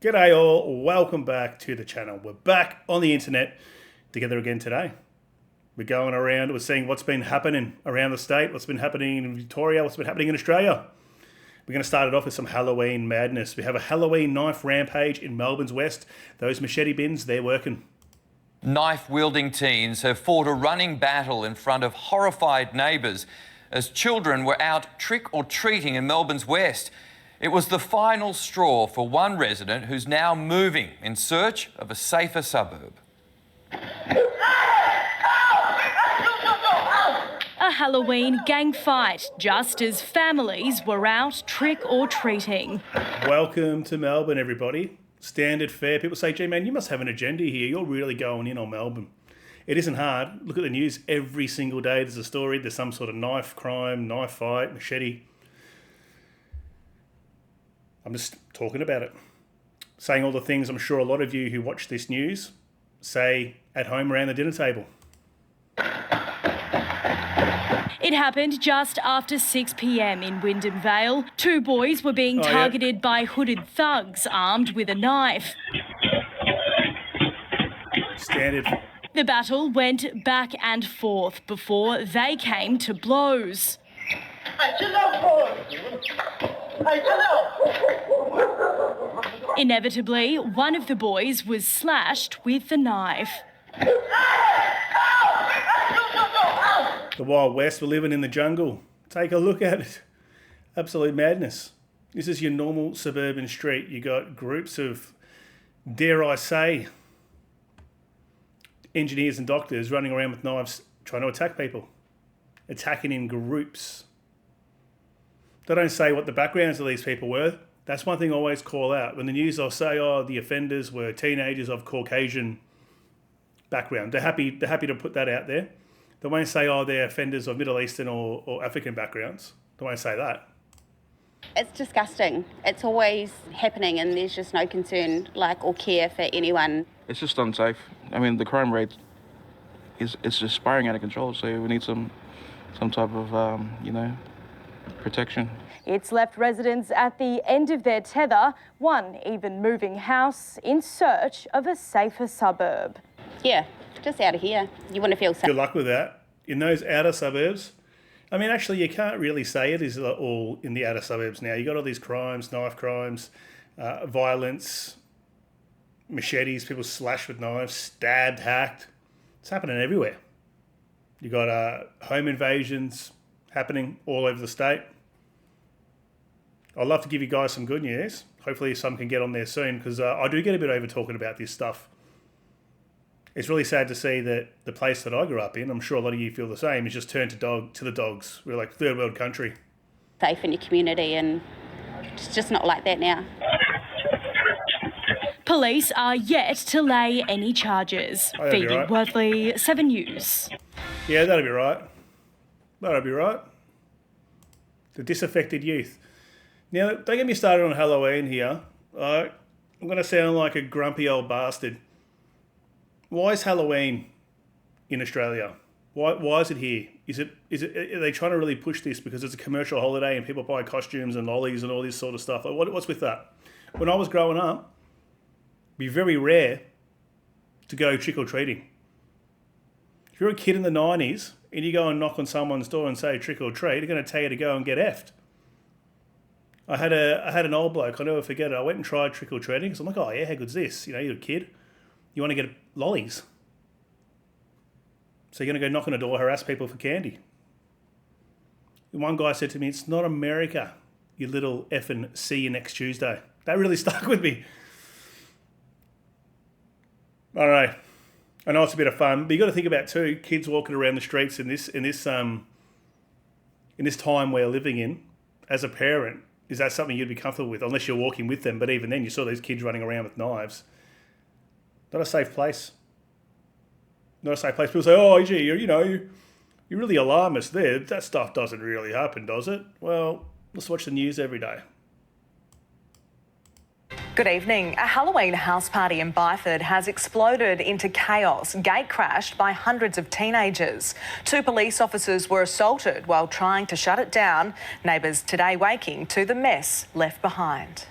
G'day all, welcome back to the channel. We're back on the internet together again today. We're going around, we're seeing what's been happening around the state, what's been happening in Victoria, what's been happening in Australia. We're going to start it off with some Halloween madness. We have a Halloween knife rampage in Melbourne's west. Those machete bins, they're working. Knife-wielding teens have fought a running battle in front of horrified neighbours as children were out trick-or-treating in Melbourne's west. It was the final straw for one resident who's now moving in search of a safer suburb. A Halloween gang fight, just as families were out trick-or-treating. Welcome to Melbourne, everybody. Standard fare. People say, gee, man, you must have an agenda here. You're really going in on Melbourne. It isn't hard. Look at the news. Every single day there's a story. There's some sort of knife crime, knife fight, machete. I'm just talking about it. Saying all the things I'm sure a lot of you who watch this news say at home around the dinner table. It happened just after 6 p.m. in Wyndham Vale. Two boys were being targeted by hooded thugs armed with a knife. Standard. The battle went back and forth before they came to blows. Inevitably, one of the boys was slashed with the knife. The Wild West, we're living in the jungle. Take a look at it. Absolute madness. This is your normal suburban street. You got groups of, dare I say, engineers and doctors running around with knives trying to attack people. Attacking in groups. They don't say what the backgrounds of these people were. That's one thing I always call out. When the news, I'll say, oh, the offenders were teenagers of Caucasian background. They're happy to put that out there. They won't say, oh, they're offenders of Middle Eastern or African backgrounds. They won't say that. It's disgusting. It's always happening and there's just no concern or care for anyone. It's just unsafe. I mean, the crime rate is just spiraling out of control, so we need some type of, protection. It's left residents at the end of their tether, one even moving house in search of a safer suburb. Yeah, just out of here. You want to feel safe. Good luck with that. In those outer suburbs, I mean, actually, you can't really say it is all in the outer suburbs now. You got all these crimes, knife crimes, violence, machetes, people slashed with knives, stabbed, hacked. It's happening everywhere. You got home invasions happening all over the state. I'd love to give you guys some good news. Hopefully some can get on there soon, because I do get a bit over talking about this stuff. It's really sad to see that the place that I grew up in, I'm sure a lot of you feel the same, is just turned to the dogs. We're like third world country. Safe in your community, and it's just not like that now. Police are yet to lay any charges. Oh, that'll be Phoebe right. Worthley, 7 News. Yeah, that'll be right. That'll be right. The disaffected youth. Now, don't get me started on Halloween here. I'm going to sound like a grumpy old bastard. Why is Halloween in Australia? Why is it here? Are they trying to really push this because it's a commercial holiday and people buy costumes and lollies and all this sort of stuff? What's with that? When I was growing up, it'd be very rare to go trick-or-treating. If you're a kid in the 90s and you go and knock on someone's door and say trick-or-treat, they're going to tell you to go and get effed. I had an old bloke, I'll never forget it. I went and tried trick-or-treating because I'm like, oh yeah, how good's this? You're a kid. You want to get lollies. So you're going to go knock on a door, harass people for candy. And one guy said to me, it's not America, you little effing see you next Tuesday. That really stuck with me. I don't know. I know it's a bit of fun, but you got to think about too, kids walking around the streets in this time we're living in, as a parent, is that something you'd be comfortable with? Unless you're walking with them, but even then you saw these kids running around with knives. Not a safe place. Not a safe place. People say, oh, gee, you're really alarmist there. That stuff doesn't really happen, does it? Well, let's watch the news every day. Good evening. A Halloween house party in Byford has exploded into chaos, gate crashed by hundreds of teenagers. 2 police officers were assaulted while trying to shut it down. Neighbours today waking to the mess left behind.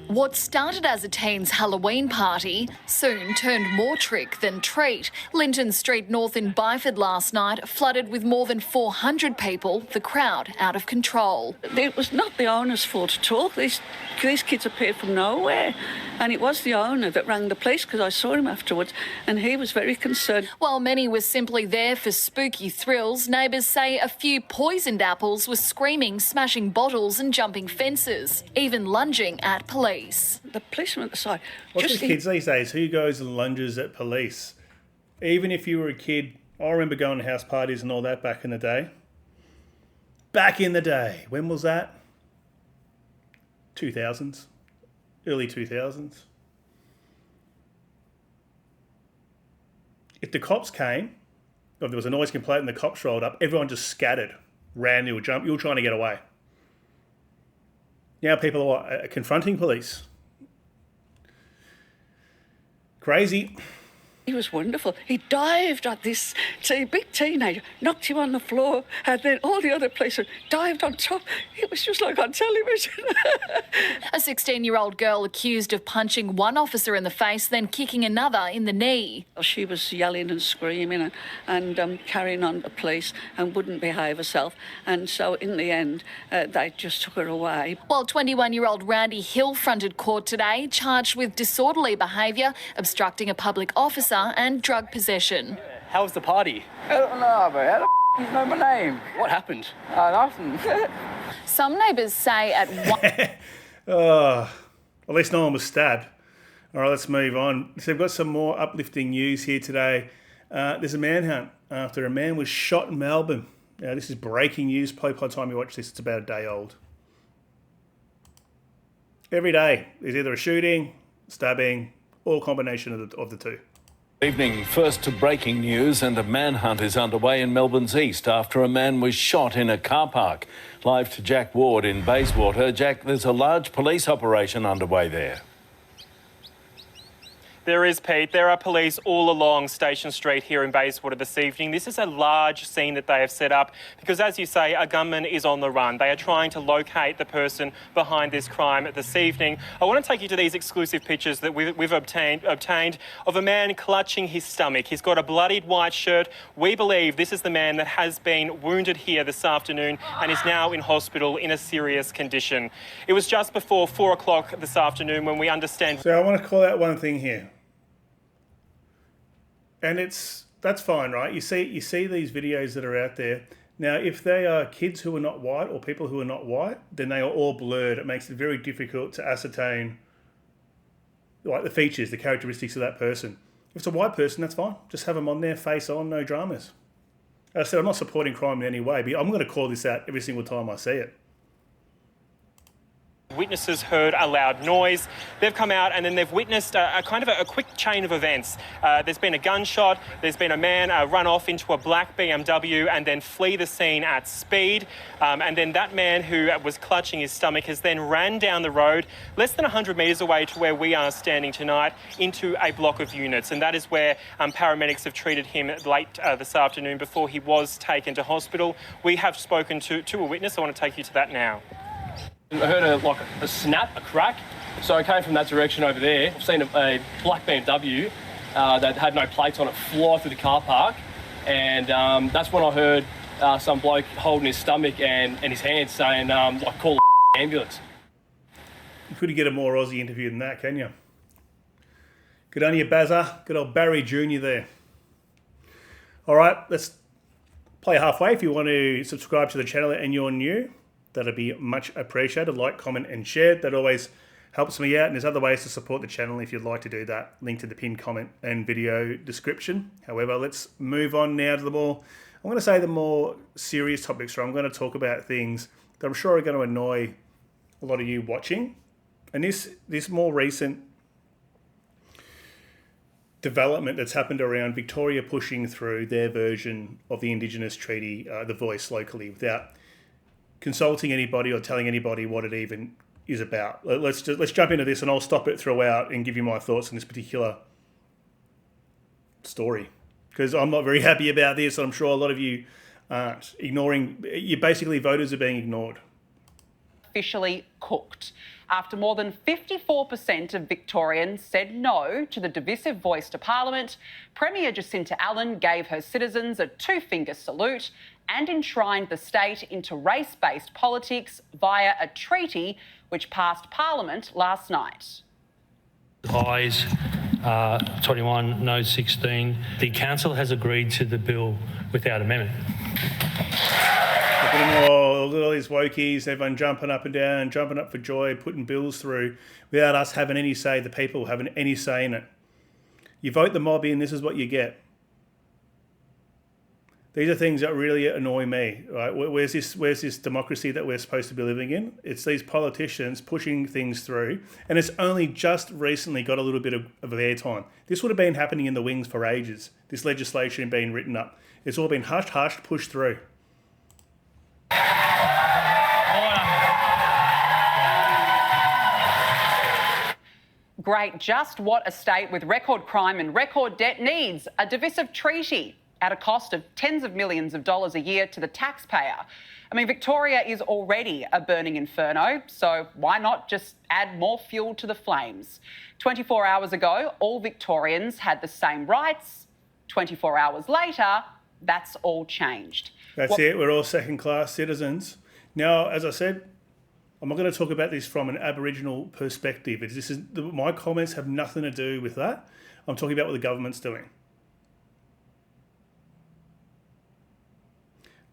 What started as a teens' Halloween party soon turned more trick than treat. Linton Street North in Byford last night flooded with more than 400 people, the crowd out of control. It was not the owner's fault at all. These kids appeared from nowhere, and it was the owner that rang the police because I saw him afterwards, and he was very concerned. While many were simply there for spooky thrills, neighbours say a few poisoned apples were screaming, smashing bottles and jumping fences, even lunging at police. The policeman at the side. What's with kids these days? Who goes and lunges at police? Even if you were a kid, I remember going to house parties and all that back in the day. Back in the day. When was that? 2000s. Early 2000s. If the cops came, or if there was a noise complaint and the cops rolled up, everyone just scattered, ran, you were trying to get away. Now people are confronting police. Crazy. He was wonderful. He dived at this big teenager, knocked him on the floor, and then all the other police dived on top. It was just like on television. A 16-year-old girl accused of punching one officer in the face, then kicking another in the knee. She was yelling and screaming and carrying on the police and wouldn't behave herself. And so in the end, they just took her away. While 21-year-old Randy Hill fronted court today, charged with disorderly behaviour, obstructing a public officer and drug possession. How was the party? I don't know, but how the you know my name? What happened? Nothing. Some neighbours say at one... At least no one was stabbed. All right, let's move on. So we've got some more uplifting news here today. There's a manhunt after a man was shot in Melbourne. Now, this is breaking news. Probably by the time you watch this, it's about a day old. Every day, there's either a shooting, stabbing, or a combination of the two. Evening, first to breaking news, and a manhunt is underway in Melbourne's east after a man was shot in a car park. Live to Jack Ward in Bayswater. Jack, there's a large police operation underway there. There is, Pete. There are police all along Station Street here in Bayswater this evening. This is a large scene that they have set up because, as you say, a gunman is on the run. They are trying to locate the person behind this crime this evening. I want to take you to these exclusive pictures that we've obtained of a man clutching his stomach. He's got a bloodied white shirt. We believe this is the man that has been wounded here this afternoon and is now in hospital in a serious condition. It was just before 4 o'clock this afternoon when we understand... So I want to call out one thing here. And that's fine, right? You see these videos that are out there. Now, if they are kids who are not white or people who are not white, then they are all blurred. It makes it very difficult to ascertain like the features, the characteristics of that person. If it's a white person, that's fine. Just have them on there, face on, no dramas. As I said, I'm not supporting crime in any way, but I'm going to call this out every single time I see it. Witnesses heard a loud noise. They've come out and then they've witnessed a quick chain of events. There's been a gunshot, there's been a man run off into a black BMW and then flee the scene at speed. And then that man who was clutching his stomach has then ran down the road less than 100 metres away to where we are standing tonight into a block of units. And that is where paramedics have treated him late this afternoon before he was taken to hospital. We have spoken to a witness. I want to take you to that now. I heard a snap, a crack, so I came from that direction over there. I've seen a black BMW that had no plates on it fly through the car park, and that's when I heard some bloke holding his stomach and his hands saying, call the ambulance. You couldn't get a more Aussie interview than that, can you? Good on you, Bazza. Good old Barry Jr. there. All right, let's play halfway. If you want to subscribe to the channel and you're new, that'd be much appreciated. Like, comment and share. That always helps me out. And there's other ways to support the channel if you'd like to do that. Link to the pinned comment and video description. However, let's move on now to the more serious topics where I'm going to talk about things that I'm sure are going to annoy a lot of you watching. And this more recent development that's happened around Victoria pushing through their version of the Indigenous treaty, the voice locally, without consulting anybody or telling anybody what it even is about. Let's jump into this, and I'll stop it throughout and give you my thoughts on this particular story, because I'm not very happy about this. I'm sure a lot of you aren't. Basically, voters are being ignored. officially cooked after more than 54% of Victorians said no to the divisive voice to Parliament. Premier Jacinta Allen gave her citizens a two-finger salute and enshrined the state into race-based politics via a treaty which passed Parliament last night. Ayes 21, no 16. The council has agreed to the bill without amendment. Look at them all, look at all these wokies, everyone jumping up and down, jumping up for joy, putting bills through without us having any say, the people having any say in it. You vote the mob in, this is what you get. These are things that really annoy me, right? Where's this democracy that we're supposed to be living in? It's these politicians pushing things through, and it's only just recently got a little bit of airtime. This would have been happening in the wings for ages, this legislation being written up. It's all been hushed, pushed through. Great, just what a state with record crime and record debt needs. A divisive treaty at a cost of tens of millions of dollars a year to the taxpayer. I mean, Victoria is already a burning inferno, so why not just add more fuel to the flames? 24 hours ago, all Victorians had the same rights. 24 hours later, that's all changed. That's it, we're all second-class citizens. Now, as I said, I'm not going to talk about this from an Aboriginal perspective. My comments have nothing to do with that. I'm talking about what the government's doing.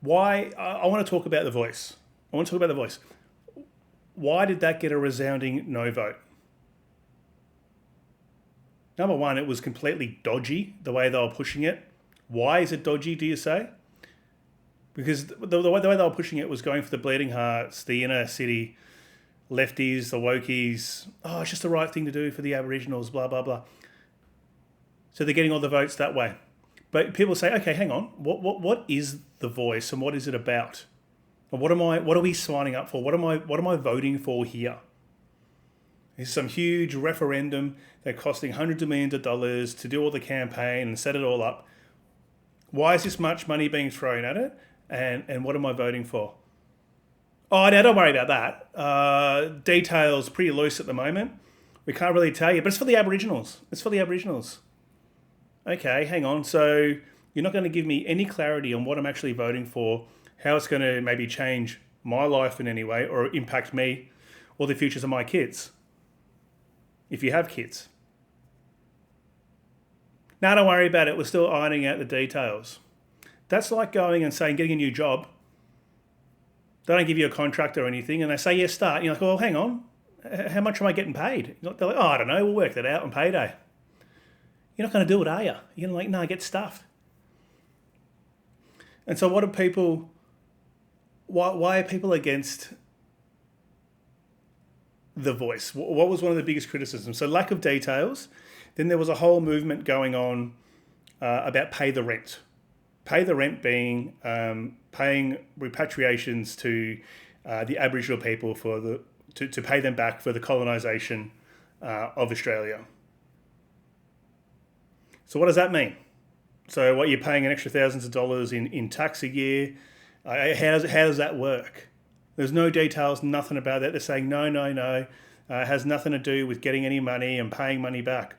Why? I want to talk about the voice. Why did that get a resounding no vote? Number one, it was completely dodgy, the way they were pushing it. Why is it dodgy, do you say? Because the way they were pushing it was going for the bleeding hearts, the inner city lefties, the wokies. Oh, it's just the right thing to do for the Aboriginals, blah, blah, blah. So they're getting all the votes that way. But people say, okay, hang on, what is the voice and what is it about? And what are we signing up for? What am I voting for here? It's some huge referendum that's costing hundreds of millions of dollars to do all the campaign and set it all up. Why is this much money being thrown at it? And what am I voting for? Oh, no, don't worry about that. Details pretty loose at the moment. We can't really tell you, but it's for the Aboriginals. Okay, hang on. So you're not going to give me any clarity on what I'm actually voting for, how it's going to maybe change my life in any way or impact me or the futures of my kids, if you have kids. No, don't worry about it. We're still ironing out the details. That's like going and saying, getting a new job. They don't give you a contract or anything, and they say, yeah, start. You're like, well, hang on. How much am I getting paid? They're like, oh, I don't know. We'll work that out on payday. You're not going to do it, are you? You're going to no, get stuffed. And so what are people... Why are people against the voice? What was one of the biggest criticisms? So lack of details. Then there was a whole movement going on about pay the rent. Pay the rent being paying repatriations to the Aboriginal people to pay them back for the colonisation of Australia. So what does that mean? So what, you're paying an extra thousands of dollars in tax a year? How does that work? There's no details, nothing about that. They're saying no. It has nothing to do with getting any money and paying money back.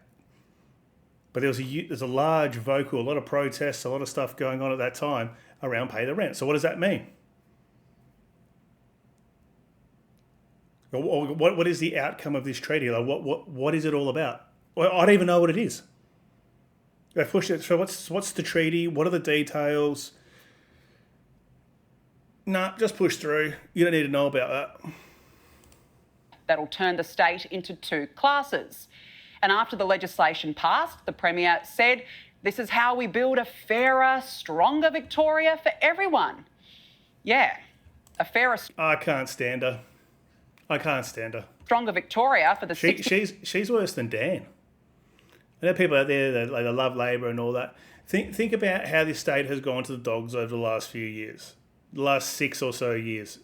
But there's a large vocal, a lot of protests, a lot of stuff going on at that time around pay the rent. So what does that mean? Or what is the outcome of this treaty? Like what is it all about? Well, I don't even know what it is. They pushed it. So what's the treaty? What are the details? Nah, just push through. You don't need to know about that. That'll turn the state into two classes. And after the legislation passed, the Premier said, this is how we build a fairer, stronger Victoria for everyone. Yeah, a fairer... I can't stand her. Stronger Victoria for the... She's worse than Dan. I know people out there that love Labor and all that. Think about how this state has gone to the dogs over the last few years. The last 6 or so years.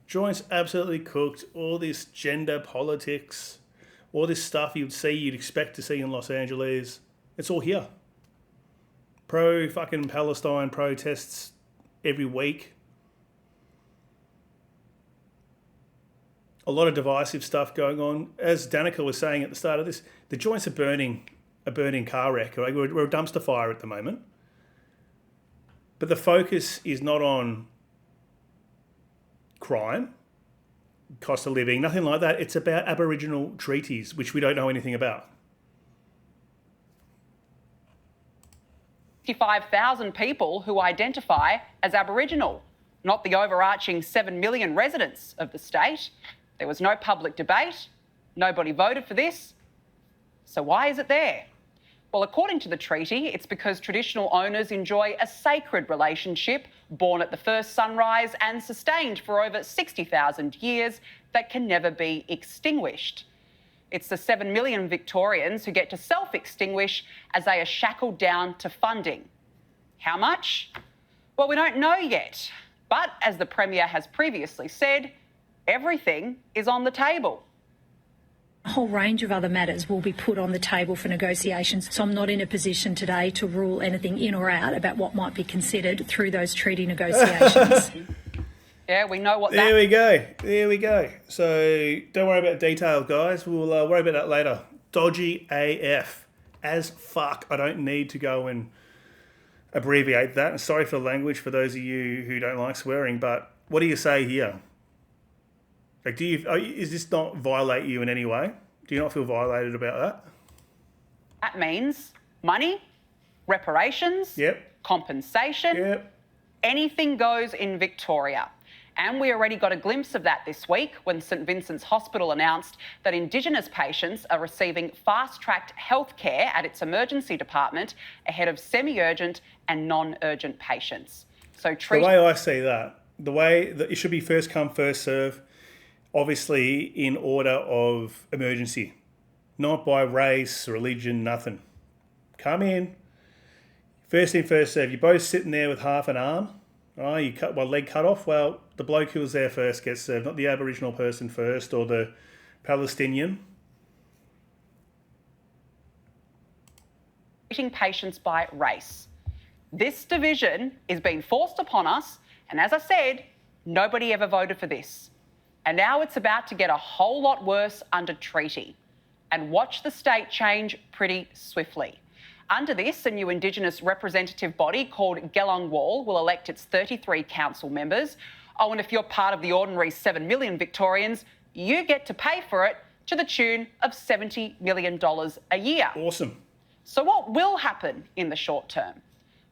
Joints absolutely cooked. All this gender politics, all this stuff you'd expect to see in Los Angeles. It's all here. Pro-fucking Palestine protests every week. A lot of divisive stuff going on. As Danica was saying at the start of this, the joints are burning a burning car wreck. Right? We're a dumpster fire at the moment. But the focus is not on crime, cost of living, nothing like that. It's about Aboriginal treaties, which we don't know anything about. 55,000 people who identify as Aboriginal, not the overarching 7 million residents of the state. There was no public debate. Nobody voted for this. So why is it there? Well, according to the treaty, it's because traditional owners enjoy a sacred relationship born at the first sunrise and sustained for over 60,000 years that can never be extinguished. It's the 7 million Victorians who get to self-extinguish as they are shackled down to funding. How much? Well, we don't know yet. But as the Premier has previously said, everything is on the table. A whole range of other matters will be put on the table for negotiations, so I'm not in a position today to rule anything in or out about what might be considered through those treaty negotiations. Yeah, we know what There we go. So don't worry about detail, guys. We'll worry about that later. Dodgy AF. As fuck. I don't need to go and abbreviate that. And sorry for the language for those of you who don't like swearing, but what do you say here? Like, is this not violate you in any way? Do you not feel violated about that? That means money, reparations, compensation, anything goes in Victoria. And we already got a glimpse of that this week when St Vincent's Hospital announced that Indigenous patients are receiving fast-tracked health care at its emergency department ahead of semi-urgent and non-urgent patients. So the way I see that, the way that it should be first come, first serve, obviously in order of emergency, not by race, religion, nothing. Come in, first in, first serve. You're both sitting there with half an arm. Oh, you cut one leg cut off. Well, the bloke who was there first gets served, not the Aboriginal person first or the Palestinian. Treating patients by race. This division is being forced upon us, and as I said, nobody ever voted for this. And now it's about to get a whole lot worse under treaty. And watch the state change pretty swiftly. Under this, a new Indigenous representative body called Gelong Wall will elect its 33 council members. Oh, and if you're part of the ordinary 7 million Victorians, you get to pay for it to the tune of $70 million a year. Awesome. So what will happen in the short term?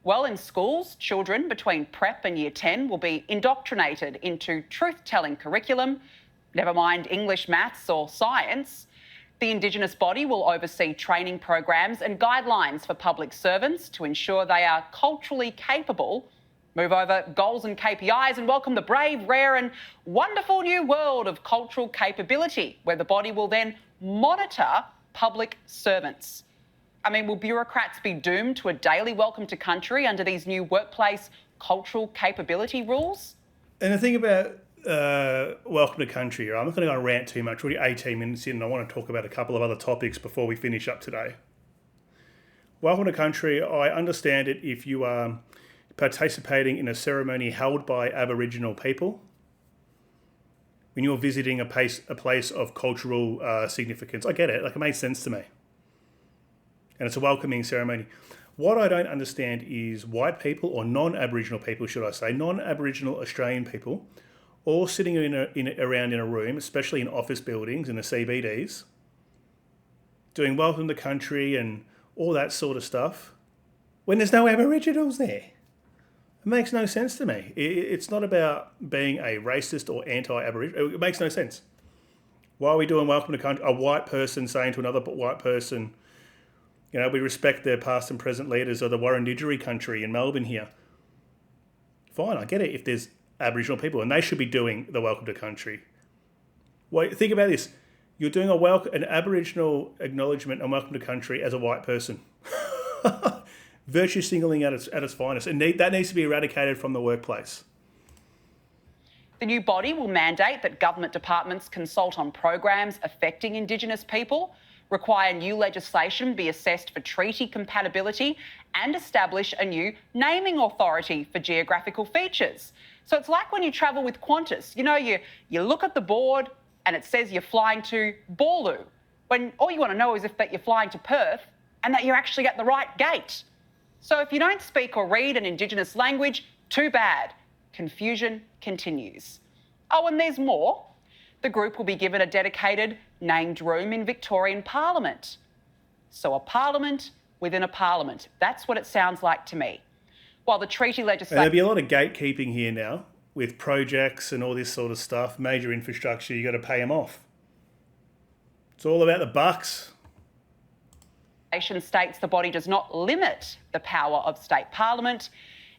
Well, in schools, children between prep and year 10 will be indoctrinated into truth-telling curriculum, never mind English, maths or science. The Indigenous body will oversee training programs and guidelines for public servants to ensure they are culturally capable, move over goals and KPIs and welcome the brave, rare and wonderful new world of cultural capability, where the body will then monitor public servants. I mean, will bureaucrats be doomed to a daily welcome to country under these new workplace cultural capability rules? And the thing about welcome to country, I'm not going to go and rant too much. We're already 18 minutes in and I want to talk about a couple of other topics before we finish up today. Welcome to country, I understand it if you are participating in a ceremony held by Aboriginal people, when you're visiting a place of cultural significance. I get it, like it makes sense to me. And it's a welcoming ceremony. What I don't understand is white people, or non-Aboriginal people, should I say, non-Aboriginal Australian people, all sitting around in a room, especially in office buildings in the CBDs, doing welcome to country and all that sort of stuff, when there's no Aboriginals there. It makes no sense to me. It's not about being a racist or anti-Aboriginal. It makes no sense. Why are we doing welcome to country? A white person saying to another white person, you know, we respect their past and present leaders of the Wurundjeri country in Melbourne here. Fine, I get it if there's Aboriginal people, and they should be doing the welcome to country. Well, think about this. You're doing an Aboriginal acknowledgement and welcome to country as a white person. Virtue signaling at its finest. And that needs to be eradicated from the workplace. The new body will mandate that government departments consult on programs affecting Indigenous people, require new legislation be assessed for treaty compatibility, and establish a new naming authority for geographical features. So it's like when you travel with Qantas. You know, you look at the board and it says you're flying to Balloo, when all you want to know is that you're flying to Perth and that you're actually at the right gate. So if you don't speak or read an Indigenous language, too bad. Confusion continues. Oh, and there's more. The group will be given a dedicated named room in Victorian Parliament. So a parliament within a parliament. That's what it sounds like to me. While the treaty legislation... There'll be a lot of gatekeeping here now with projects and all this sort of stuff, major infrastructure, you got to pay them off. It's all about the bucks. States the body does not limit the power of state parliament.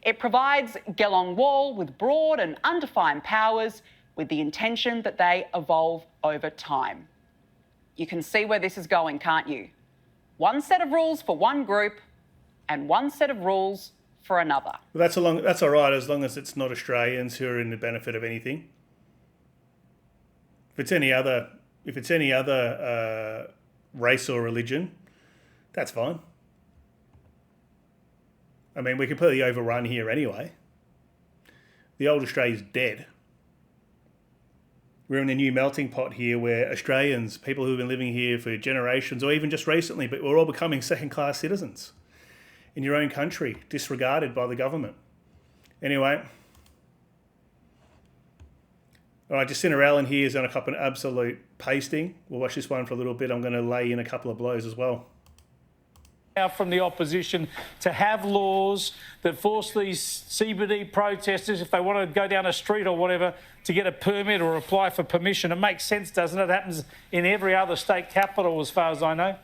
It provides Geelong Wall with broad and undefined powers with the intention that they evolve over time. You can see where this is going, can't you? One set of rules for one group and one set of rules for another. Well, that's all right as long as it's not Australians who are in the benefit of anything. If it's any other race or religion, that's fine. I mean, we're completely overrun here anyway. The old Australia's dead. We're in a new melting pot here where Australians, people who've been living here for generations or even just recently, but we're all becoming second-class citizens in your own country, disregarded by the government. Anyway. All right, Jacinta Allen here is on a couple of absolute pasting. We'll watch this one for a little bit. I'm going to lay in a couple of blows as well. From the opposition to have laws that force these CBD protesters, if they want to go down a street or whatever, to get a permit or apply for permission. It makes sense, doesn't it? It happens in every other state capital as far as I know.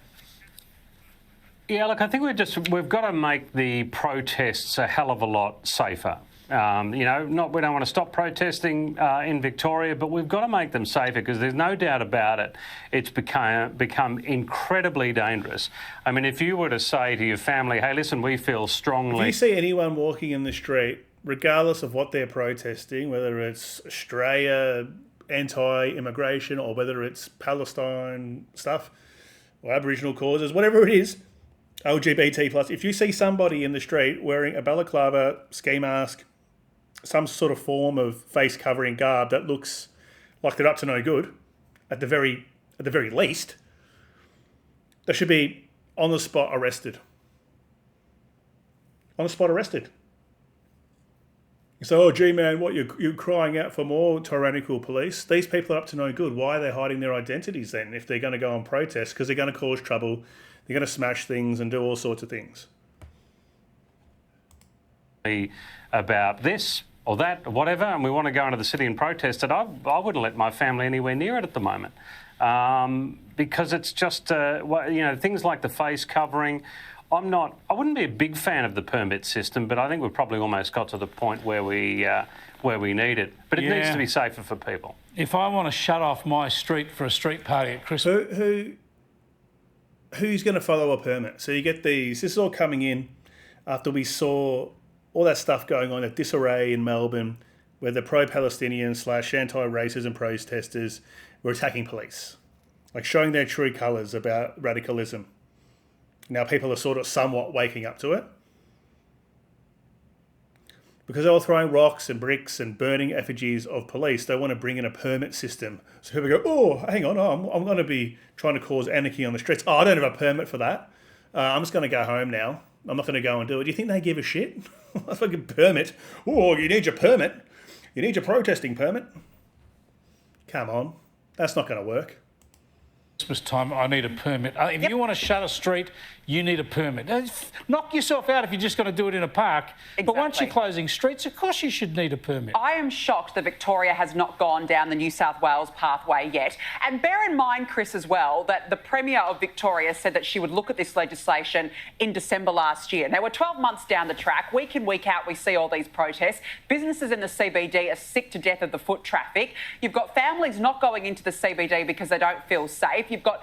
Yeah, look, I think we've got to make the protests a hell of a lot safer. We don't want to stop protesting in Victoria, but we've got to make them safer because there's no doubt about it. It's become incredibly dangerous. I mean, if you were to say to your family, hey, listen, we feel strongly... If you see anyone walking in the street, regardless of what they're protesting, whether it's Australia, anti-immigration, or whether it's Palestine stuff, or Aboriginal causes, whatever it is, LGBT+, if you see somebody in the street wearing a balaclava, ski mask, some sort of form of face covering garb that looks like they're up to no good, at the very least, they should be on the spot arrested. On the spot arrested. You say, oh, gee, man, what, you're crying out for more tyrannical police? These people are up to no good. Why are they hiding their identities then if they're going to go on protest? Because they're going to cause trouble, they're going to smash things and do all sorts of things. About this or that or whatever, and we want to go into the city and protest it, I wouldn't let my family anywhere near it at the moment. Because it's just, things like the face covering. I wouldn't be a big fan of the permit system, but I think we've probably almost got to the point where we need it. But it needs to be safer for people. If I want to shut off my street for a street party at Christmas... Who's going to follow a permit? So you get these... This is all coming in after we saw all that stuff going on at disarray in Melbourne, where the pro-Palestinian / anti-racism protesters were attacking police, like showing their true colours about radicalism. Now people are sort of somewhat waking up to it. Because they were throwing rocks and bricks and burning effigies of police, they want to bring in a permit system. So people go, oh, hang on, I'm going to be trying to cause anarchy on the streets. Oh, I don't have a permit for that. I'm just going to go home now. I'm not going to go and do it. Do you think they give a shit? A fucking permit. Oh, you need your permit. You need your protesting permit. Come on. That's not going to work. Christmas time, I need a permit. If you want to shut a street, you need a permit. Knock yourself out if you're just going to do it in a park. Exactly. But once you're closing streets, of course you should need a permit. I am shocked that Victoria has not gone down the New South Wales pathway yet. And bear in mind, Chris, as well, that the Premier of Victoria said that she would look at this legislation in December last year. Now, we're 12 months down the track. Week in, week out, we see all these protests. Businesses in the CBD are sick to death of the foot traffic. You've got families not going into the CBD because they don't feel safe. You've got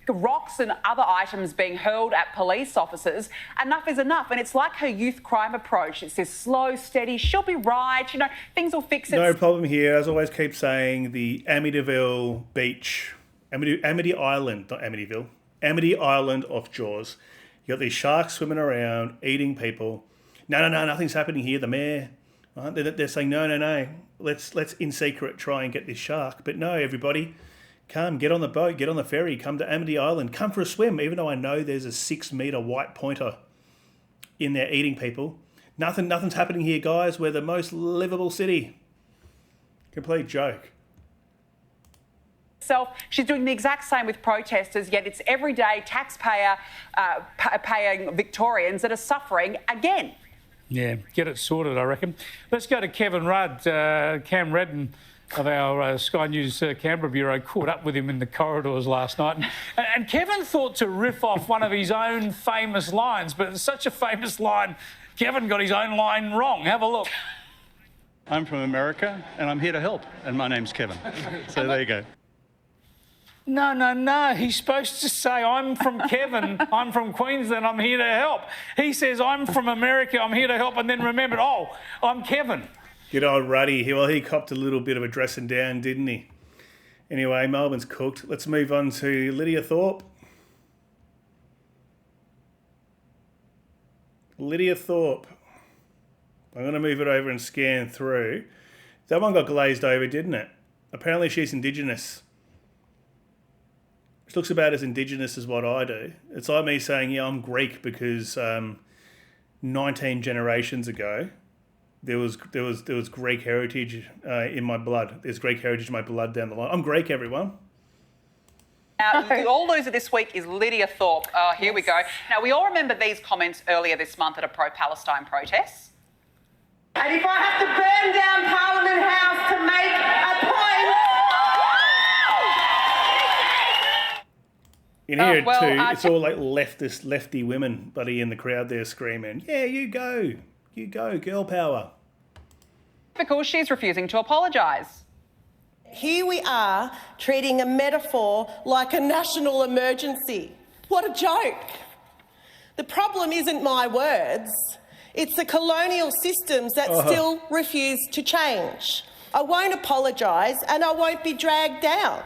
rocks and other items being hurled at police officers. Enough is enough. And it's like her youth crime approach. It's this slow, steady, she'll be right, things will fix it. No problem here. As I always keep saying, the Amityville beach, Amity Island, not Amityville, Amity Island off Jaws. You got these sharks swimming around, eating people. No, nothing's happening here. The mayor, they're saying, no. let's in secret try and get this shark. But no, everybody, come, get on the boat, get on the ferry, come to Amity Island, come for a swim, even though I know there's a 6-metre white pointer in there eating people. Nothing's happening here, guys. We're the most livable city. Complete joke. She's doing the exact same with protesters, yet it's everyday taxpayer paying Victorians that are suffering again. Yeah, get it sorted, I reckon. Let's go to Kevin Rudd. Cam Redden of our Sky News Canberra Bureau caught up with him in the corridors last night. And Kevin thought to riff off one of his own famous lines, but it's such a famous line, Kevin got his own line wrong. Have a look. I'm from America and I'm here to help, and my name's Kevin. So there you go. No. He's supposed to say, I'm from Kevin, I'm from Queensland, I'm here to help. He says, I'm from America, I'm here to help, and then remembered, oh, I'm Kevin. Good old Ruddy. Well, he copped a little bit of a dressing down, didn't he? Anyway, Melbourne's cooked. Let's move on to Lydia Thorpe. Lydia Thorpe. I'm going to move it over and scan through. That one got glazed over, didn't it? Apparently she's Indigenous. She looks about as Indigenous as what I do. It's like me saying, yeah, I'm Greek because 19 generations ago, there was Greek heritage in my blood. There's Greek heritage in my blood down the line. I'm Greek, everyone. Now, the all loser this week is Lydia Thorpe. Here we go. Now, we all remember these comments earlier this month at a pro-Palestine protest. And if I have to burn down Parliament House to make a point... In here too, it's all like lefty women, buddy, in the crowd there screaming, yeah, you go, girl power. Because she's refusing to apologise. Here we are treating a metaphor like a national emergency. What a joke. The problem isn't my words. It's the colonial systems that still refuse to change. I won't apologise and I won't be dragged down.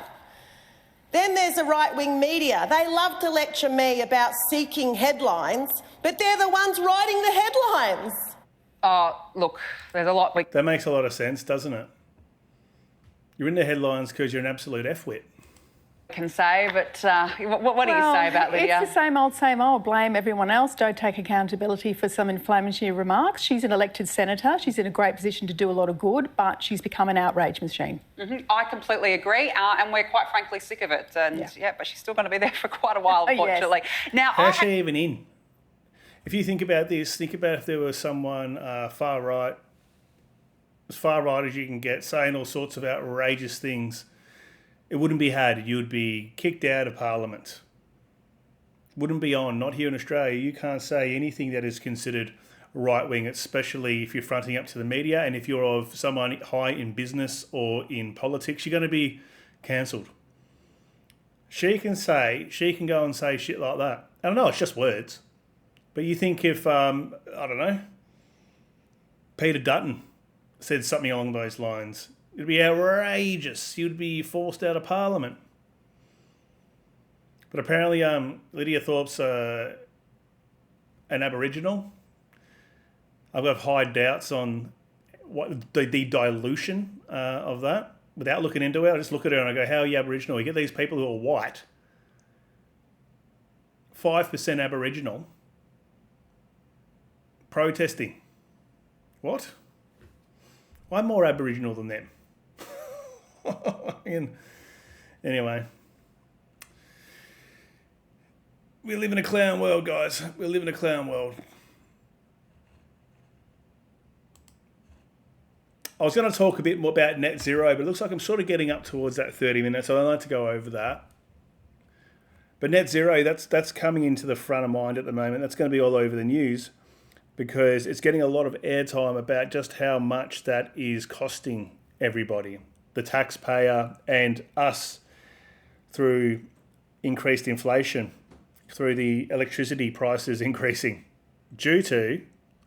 Then there's the right-wing media. They love to lecture me about seeking headlines, but they're the ones writing the headlines. Look, there's a lot... That makes a lot of sense, doesn't it? You're in the headlines because you're an absolute F-wit. Can say, but what do you say about Lydia? It's the same old. Blame everyone else. Don't take accountability for some inflammatory remarks. She's an elected senator. She's in a great position to do a lot of good, but she's become an outrage machine. I completely agree, and we're quite frankly sick of it. And but she's still going to be there for quite a while, unfortunately. Yes. Now, how's she even in? If you think about this, think about if there was someone far right, as far right as you can get, saying all sorts of outrageous things. It wouldn't be had. You'd be kicked out of Parliament. Wouldn't be on. Not here in Australia. You can't say anything that is considered right-wing, especially if you're fronting up to the media and if you're of someone high in business or in politics, you're going to be cancelled. She can go and say shit like that. I don't know, it's just words. But you think if, I don't know, Peter Dutton said something along those lines, it'd be outrageous. You'd be forced out of Parliament. But apparently Lydia Thorpe's an Aboriginal. I've got high doubts on what the dilution of that. Without looking into it, I just look at her and I go, how are you Aboriginal? You get these people who are white, 5% Aboriginal, protesting. What? I'm more Aboriginal than them. Anyway. We live in a clown world, guys. We live in a clown world. I was going to talk a bit more about net zero, but it looks like I'm sort of getting up towards that 30 minutes, so I'd like to go over that. But net zero, that's coming into the front of mind at the moment. That's going to be all over the news because it's getting a lot of airtime about just how much that is costing everybody, the taxpayer and us, through increased inflation, through the electricity prices increasing due to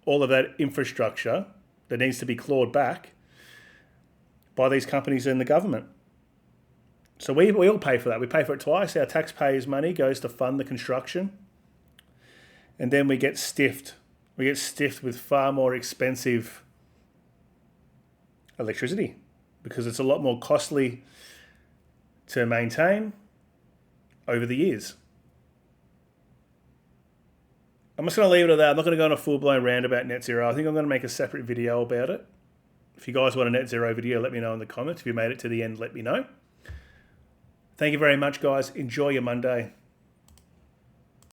all of that infrastructure that needs to be clawed back by these companies and the government. So we all pay for that. We pay for it twice. Our taxpayers' money goes to fund the construction, and then we get stiffed. We get stiffed with far more expensive electricity because it's a lot more costly to maintain over the years. I'm just going to leave it at that. I'm not going to go on a full-blown rant about net zero. I think I'm going to make a separate video about it. If you guys want a net zero video, let me know in the comments. If you made it to the end, let me know. Thank you very much, guys. Enjoy your Monday.